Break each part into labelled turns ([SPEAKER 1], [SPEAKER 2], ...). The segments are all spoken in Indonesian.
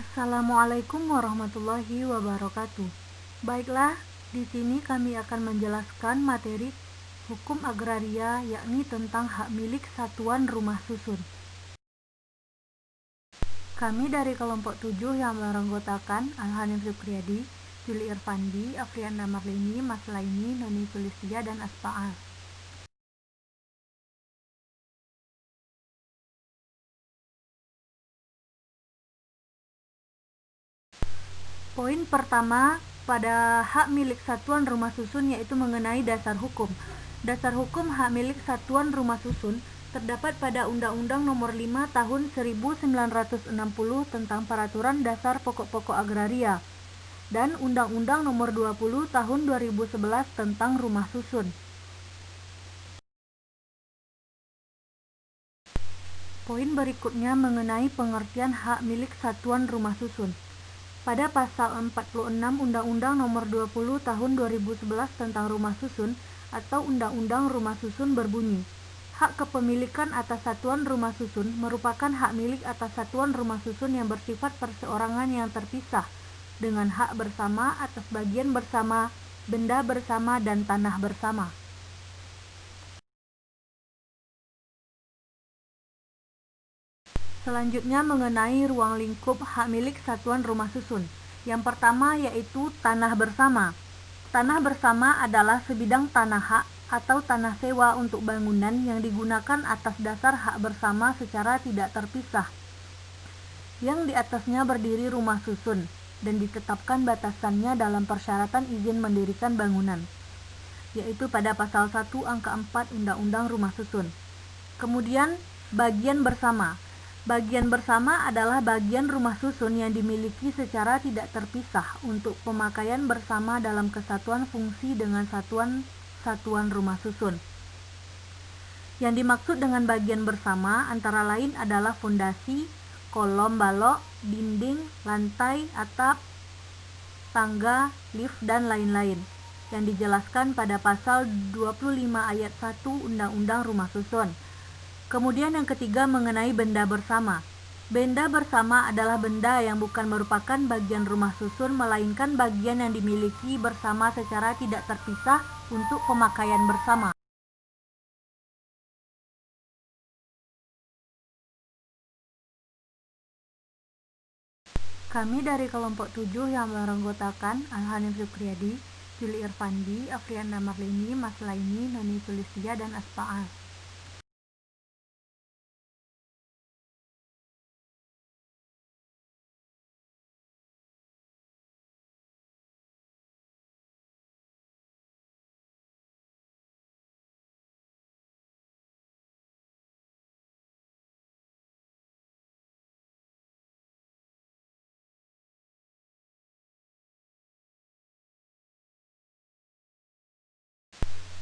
[SPEAKER 1] Assalamualaikum warahmatullahi wabarakatuh. Baiklah, di sini kami akan menjelaskan materi hukum agraria, yakni tentang hak milik satuan rumah susun. Kami dari kelompok 7 yang beranggotakan Al-Hanif Zukriyadi, Juli Irfandi, Afrianda Marlini, Mas Laini, Noni Sulistia, dan Aspaal. Poin pertama pada hak milik satuan rumah susun yaitu mengenai dasar hukum. Dasar hukum hak milik satuan rumah susun terdapat pada Undang-Undang Nomor 5 Tahun 1960 tentang Peraturan Dasar Pokok-pokok Agraria dan Undang-Undang Nomor 20 Tahun 2011 tentang Rumah Susun. Poin berikutnya mengenai pengertian hak milik satuan rumah susun. Pada pasal 46 Undang-Undang Nomor 20 Tahun 2011 tentang Rumah Susun atau Undang-Undang Rumah Susun berbunyi, hak kepemilikan atas satuan rumah susun merupakan hak milik atas satuan rumah susun yang bersifat perseorangan yang terpisah dengan hak bersama atas bagian bersama, benda bersama, dan tanah bersama. Selanjutnya mengenai ruang lingkup hak milik satuan rumah susun. Yang pertama yaitu tanah bersama. Tanah bersama adalah sebidang tanah hak atau tanah sewa untuk bangunan yang digunakan atas dasar hak bersama secara tidak terpisah, yang di atasnya berdiri rumah susun dan ditetapkan batasannya dalam persyaratan izin mendirikan bangunan, yaitu pada pasal 1 angka 4 Undang-Undang Rumah Susun. Kemudian bagian bersama. Bagian bersama adalah bagian rumah susun yang dimiliki secara tidak terpisah untuk pemakaian bersama dalam kesatuan fungsi dengan satuan rumah susun. Yang dimaksud dengan bagian bersama antara lain adalah fondasi, kolom balok, dinding, lantai, atap, tangga, lift, dan lain-lain, yang dijelaskan pada pasal 25 ayat 1 Undang-Undang Rumah Susun. Kemudian yang ketiga mengenai benda bersama. Benda bersama adalah benda yang bukan merupakan bagian rumah susun, melainkan bagian yang dimiliki bersama secara tidak terpisah untuk pemakaian bersama. Kami dari kelompok 7 yang beranggotakan Al-Hanif Zukriyadi, Juli Irfandi, Afrianda Marlini, Mas Laini, Noni Sulistia, dan Aspaal.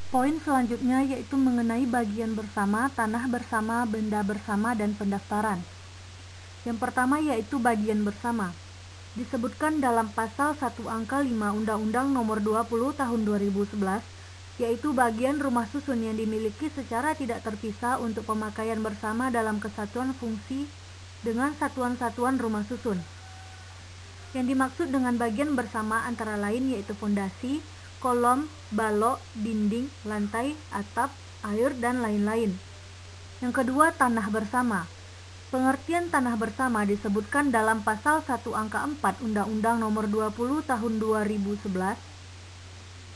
[SPEAKER 1] Poin selanjutnya yaitu mengenai bagian bersama, tanah bersama, benda bersama, dan pendaftaran. Yang pertama yaitu bagian bersama. Disebutkan dalam pasal 1 angka 5 Undang-Undang Nomor 20 Tahun 2011, yaitu bagian rumah susun yang dimiliki secara tidak terpisah untuk pemakaian bersama dalam kesatuan fungsi dengan satuan-satuan rumah susun. Yang dimaksud dengan bagian bersama antara lain yaitu fondasi, kolom, balok, dinding, lantai, atap, air, dan lain-lain. Yang kedua, tanah bersama. Pengertian tanah bersama disebutkan dalam pasal 1 angka 4 Undang-Undang Nomor 20 Tahun 2011,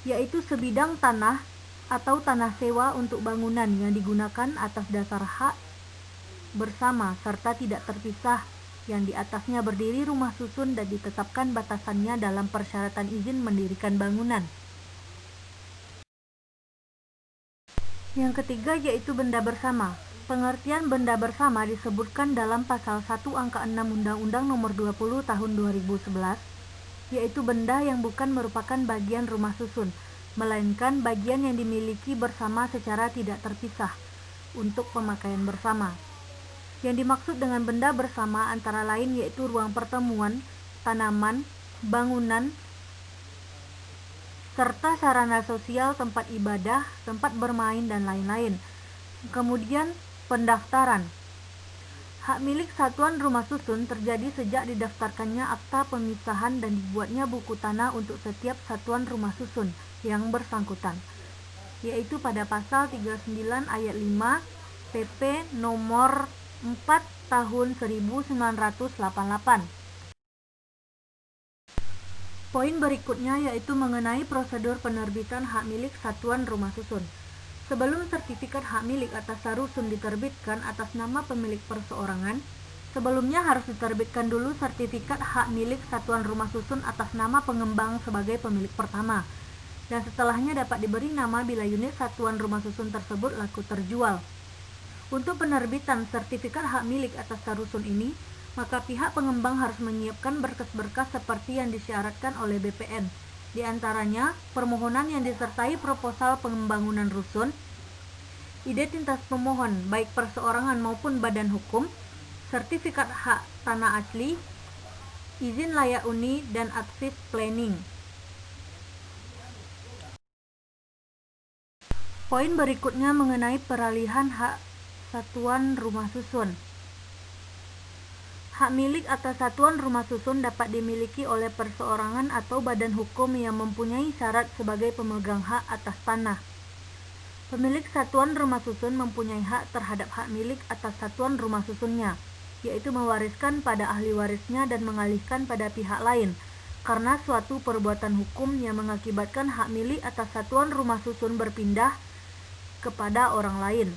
[SPEAKER 1] yaitu sebidang tanah atau tanah sewa untuk bangunan yang digunakan atas dasar hak bersama serta tidak terpisah, yang di atasnya berdiri rumah susun dan ditetapkan batasannya dalam persyaratan izin mendirikan bangunan. Yang ketiga yaitu benda bersama. Pengertian benda bersama disebutkan dalam pasal 1 angka 6 Undang-Undang Nomor 20 Tahun 2011, yaitu benda yang bukan merupakan bagian rumah susun, melainkan bagian yang dimiliki bersama secara tidak terpisah untuk pemakaian bersama. Yang dimaksud dengan benda bersama antara lain yaitu ruang pertemuan, tanaman, bangunan, serta sarana sosial, tempat ibadah, tempat bermain, dan lain-lain. Kemudian pendaftaran. Hak milik satuan rumah susun terjadi sejak didaftarkannya akta pemisahan dan dibuatnya buku tanah untuk setiap satuan rumah susun yang bersangkutan, yaitu pada pasal 39 ayat 5 PP nomor 4 tahun 1988. Poin berikutnya yaitu mengenai prosedur penerbitan hak milik satuan rumah susun. Sebelum sertifikat hak milik atas sarusun diterbitkan atas nama pemilik perseorangan, sebelumnya harus diterbitkan dulu sertifikat hak milik satuan rumah susun atas nama pengembang sebagai pemilik pertama, dan setelahnya dapat diberi nama bila unit satuan rumah susun tersebut laku terjual. Untuk penerbitan sertifikat hak milik atas sarusun ini, maka pihak pengembang harus menyiapkan berkas-berkas seperti yang disyaratkan oleh BPN. Di antaranya, permohonan yang disertai proposal pembangunan rusun, identitas pemohon baik perseorangan maupun badan hukum, sertifikat hak tanah asli, izin layak huni, dan advis planning. Poin berikutnya mengenai peralihan hak satuan rumah susun. Hak milik atas satuan rumah susun dapat dimiliki oleh perseorangan atau badan hukum yang mempunyai syarat sebagai pemegang hak atas tanah. Pemilik satuan rumah susun mempunyai hak terhadap hak milik atas satuan rumah susunnya, yaitu mewariskan pada ahli warisnya dan mengalihkan pada pihak lain, karena suatu perbuatan hukum yang mengakibatkan hak milik atas satuan rumah susun berpindah kepada orang lain,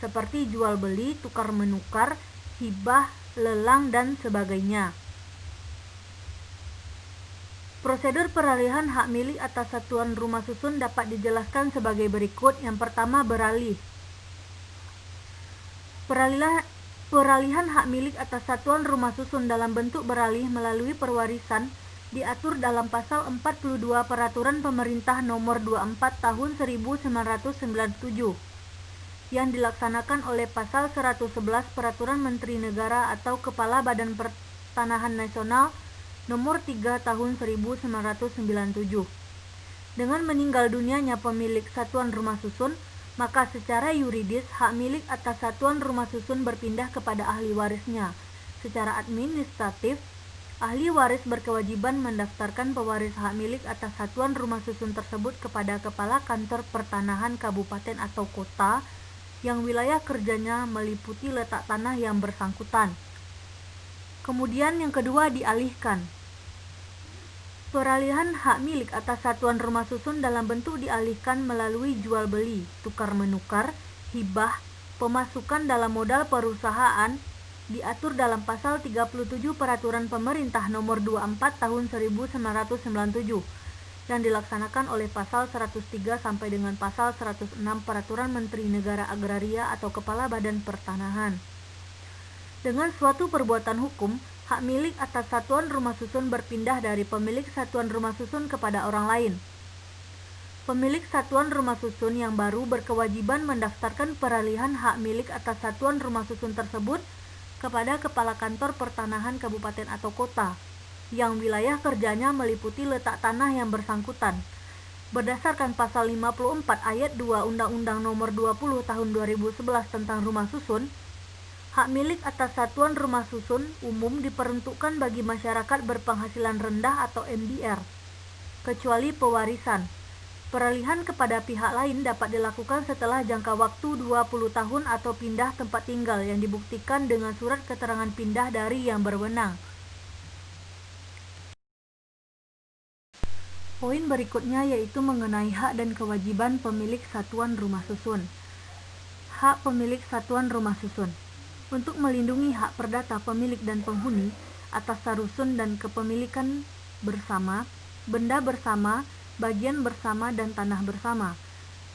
[SPEAKER 1] seperti jual beli, tukar menukar, hibah, lelang, dan sebagainya. Prosedur peralihan hak milik atas satuan rumah susun dapat dijelaskan sebagai berikut. Yang pertama, beralih. Peralihan hak milik atas satuan rumah susun dalam bentuk beralih melalui perwarisan diatur dalam pasal 42 Peraturan Pemerintah Nomor 24 Tahun 1997 yang dilaksanakan oleh pasal 111 Peraturan Menteri Negara atau Kepala Badan Pertanahan Nasional Nomor 3 Tahun 1997. Dengan meninggal dunianya pemilik satuan rumah susun, maka secara yuridis hak milik atas satuan rumah susun berpindah kepada ahli warisnya. Secara administratif, ahli waris berkewajiban mendaftarkan pewaris hak milik atas satuan rumah susun tersebut kepada Kepala Kantor Pertanahan Kabupaten atau Kota yang wilayah kerjanya meliputi letak tanah yang bersangkutan. Kemudian yang kedua, dialihkan. Peralihan hak milik atas satuan rumah susun dalam bentuk dialihkan melalui jual beli, tukar menukar, hibah, pemasukan dalam modal perusahaan diatur dalam pasal 37 Peraturan Pemerintah Nomor 24 Tahun 1997 yang dilaksanakan oleh pasal 103 sampai dengan pasal 106 Peraturan Menteri Negara Agraria atau Kepala Badan Pertanahan. Dengan suatu perbuatan hukum, hak milik atas satuan rumah susun berpindah dari pemilik satuan rumah susun kepada orang lain. Pemilik satuan rumah susun yang baru berkewajiban mendaftarkan peralihan hak milik atas satuan rumah susun tersebut kepada Kepala Kantor Pertanahan Kabupaten atau Kota yang wilayah kerjanya meliputi letak tanah yang bersangkutan. Berdasarkan pasal 54 ayat 2 Undang-Undang Nomor 20 Tahun 2011 tentang rumah susun, hak milik atas satuan rumah susun umum diperuntukkan bagi masyarakat berpenghasilan rendah atau MDR, kecuali pewarisan. Peralihan kepada pihak lain dapat dilakukan setelah jangka waktu 20 tahun atau pindah tempat tinggal yang dibuktikan dengan surat keterangan pindah dari yang berwenang. Poin berikutnya yaitu mengenai hak dan kewajiban pemilik satuan rumah susun. Hak pemilik satuan rumah susun. Untuk melindungi hak perdata pemilik dan penghuni atas sarusun dan kepemilikan bersama, benda bersama, bagian bersama, dan tanah bersama.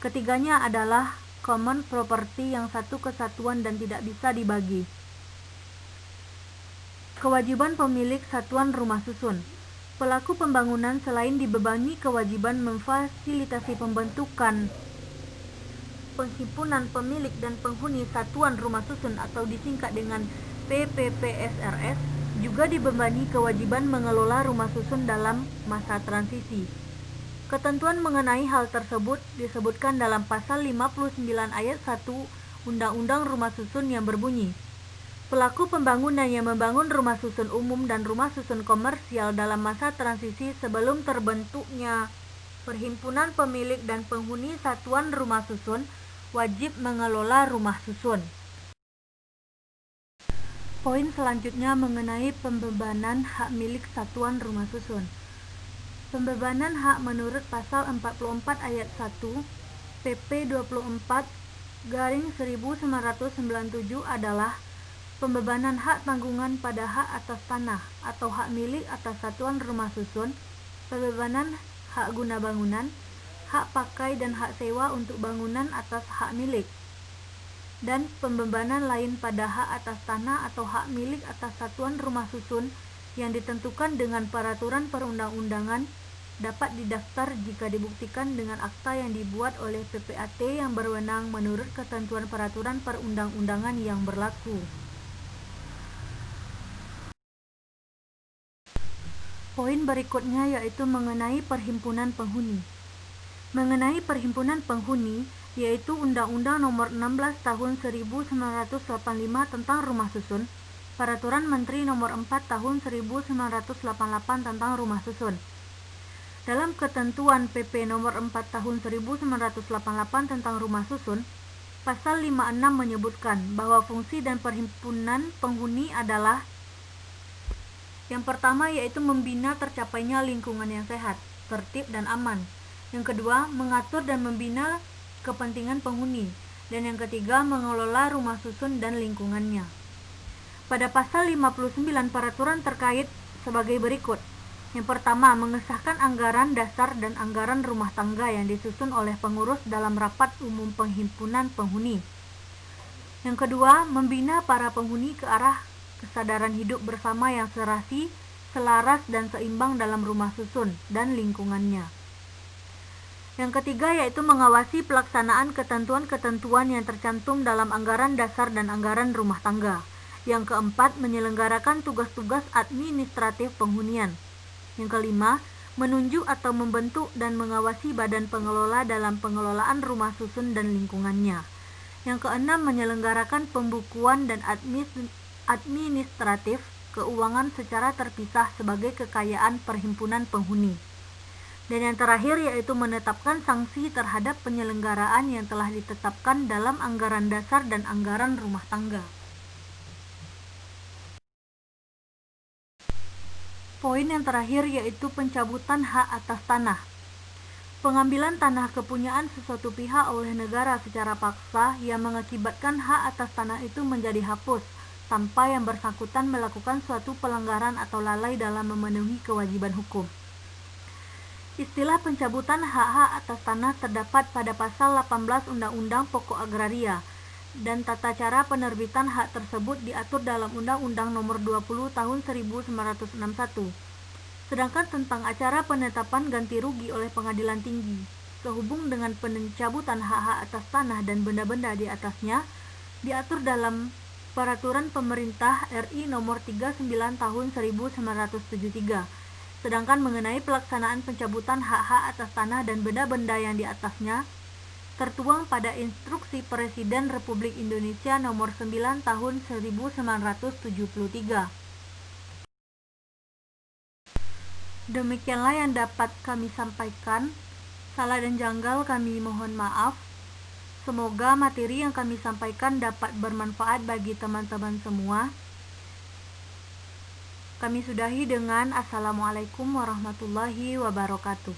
[SPEAKER 1] Ketiganya adalah common property yang satu kesatuan dan tidak bisa dibagi. Kewajiban pemilik satuan rumah susun. Pelaku pembangunan selain dibebani kewajiban memfasilitasi pembentukan penghimpunan pemilik dan penghuni satuan rumah susun atau disingkat dengan PPPSRS, juga dibebani kewajiban mengelola rumah susun dalam masa transisi. Ketentuan mengenai hal tersebut disebutkan dalam pasal 59 ayat 1 Undang-Undang Rumah Susun yang berbunyi, Pelaku pembangunan yang membangun rumah susun umum dan rumah susun komersial dalam masa transisi sebelum terbentuknya perhimpunan pemilik dan penghuni satuan rumah susun wajib mengelola rumah susun. Poin selanjutnya mengenai pembebanan hak milik satuan rumah susun. Pembebanan hak menurut pasal 44 ayat 1 PP 24/1997 adalah pembebanan hak tanggungan pada hak atas tanah atau hak milik atas satuan rumah susun, pembebanan hak guna bangunan, hak pakai dan hak sewa untuk bangunan atas hak milik, dan pembebanan lain pada hak atas tanah atau hak milik atas satuan rumah susun yang ditentukan dengan peraturan perundang-undangan dapat didaftar jika dibuktikan dengan akta yang dibuat oleh PPAT yang berwenang menurut ketentuan peraturan perundang-undangan yang berlaku. Poin berikutnya yaitu mengenai perhimpunan penghuni. Mengenai perhimpunan penghuni, yaitu Undang-Undang Nomor 16 Tahun 1985 tentang Rumah Susun, Peraturan Menteri Nomor 4 Tahun 1988 tentang Rumah Susun. Dalam ketentuan PP Nomor 4 Tahun 1988 tentang Rumah Susun, Pasal 56 menyebutkan bahwa fungsi dan perhimpunan penghuni adalah: yang pertama yaitu membina tercapainya lingkungan yang sehat, tertib dan aman. Yang kedua, mengatur dan membina kepentingan penghuni. Dan yang ketiga, mengelola rumah susun dan lingkungannya. Pada pasal 59 peraturan terkait sebagai berikut. Yang pertama, mengesahkan anggaran dasar dan anggaran rumah tangga yang disusun oleh pengurus dalam rapat umum perhimpunan penghuni. Yang kedua, membina para penghuni ke arah kesadaran hidup bersama yang serasi, selaras dan seimbang dalam rumah susun dan lingkungannya. Yang ketiga yaitu mengawasi pelaksanaan ketentuan-ketentuan yang tercantum dalam anggaran dasar dan anggaran rumah tangga. Yang keempat, menyelenggarakan tugas-tugas administratif penghunian. Yang kelima, menunjuk atau membentuk dan mengawasi badan pengelola dalam pengelolaan rumah susun dan lingkungannya. Yang keenam, menyelenggarakan pembukuan dan administratif keuangan secara terpisah sebagai kekayaan perhimpunan penghuni. Dan yang terakhir yaitu menetapkan sanksi terhadap penyelenggaraan yang telah ditetapkan dalam anggaran dasar dan anggaran rumah tangga. Poin yang terakhir yaitu pencabutan hak atas tanah. Pengambilan tanah kepunyaan sesuatu pihak oleh negara secara paksa yang mengakibatkan hak atas tanah itu menjadi hapus tanpa yang bersangkutan melakukan suatu pelanggaran atau lalai dalam memenuhi kewajiban hukum. Istilah pencabutan hak-hak atas tanah terdapat pada pasal 18 Undang-Undang Pokok Agraria, dan tata cara penerbitan hak tersebut diatur dalam Undang-Undang Nomor 20 Tahun 1961. Sedangkan tentang acara penetapan ganti rugi oleh pengadilan tinggi sehubung dengan pencabutan hak-hak atas tanah dan benda-benda di atasnya diatur dalam Peraturan Pemerintah RI Nomor 39 Tahun 1973. Sedangkan mengenai pelaksanaan pencabutan hak-hak atas tanah dan benda-benda yang di atasnya tertuang pada Instruksi Presiden Republik Indonesia Nomor 9 Tahun 1973. Demikianlah yang dapat kami sampaikan. Salah dan janggal kami mohon maaf. Semoga materi yang kami sampaikan dapat bermanfaat bagi teman-teman semua. Kami sudahi dengan Assalamualaikum warahmatullahi wabarakatuh.